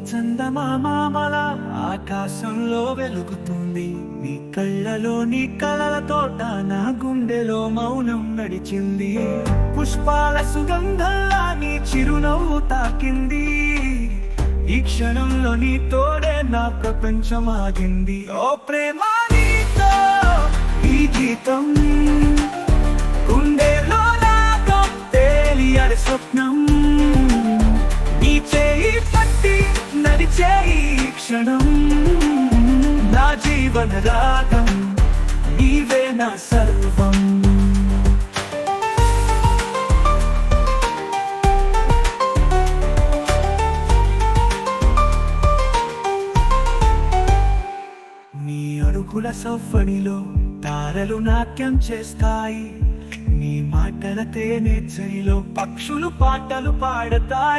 చందమామల ఆకాశంలో వెలుగుతుంది. నీ కళ్ళలో నీ కలల తోట నా గుండెలో మౌనం నడిచింది. పుష్పాల సుగంధంలా నీ చిరునవ్వు తాకింది. ఈ క్షణంలో నీ తోడే నా ప్రపంచం ఆగింది. ఓ ప్రేమ నీతో ఈ గీతం గుండెలో రాగం తేలియాడే స్వప్నం. నీ చేయి పట్టి నడిచే ఈ క్షణం నా జీవన రాగం, నీవే నా సర్వం. నీ అడుగుల సవ్వడిలో తారలు నాట్యం చేస్తాయి. నీ మాటల తేనె చెరిలో పక్షులు పాటలు పాడతాయి.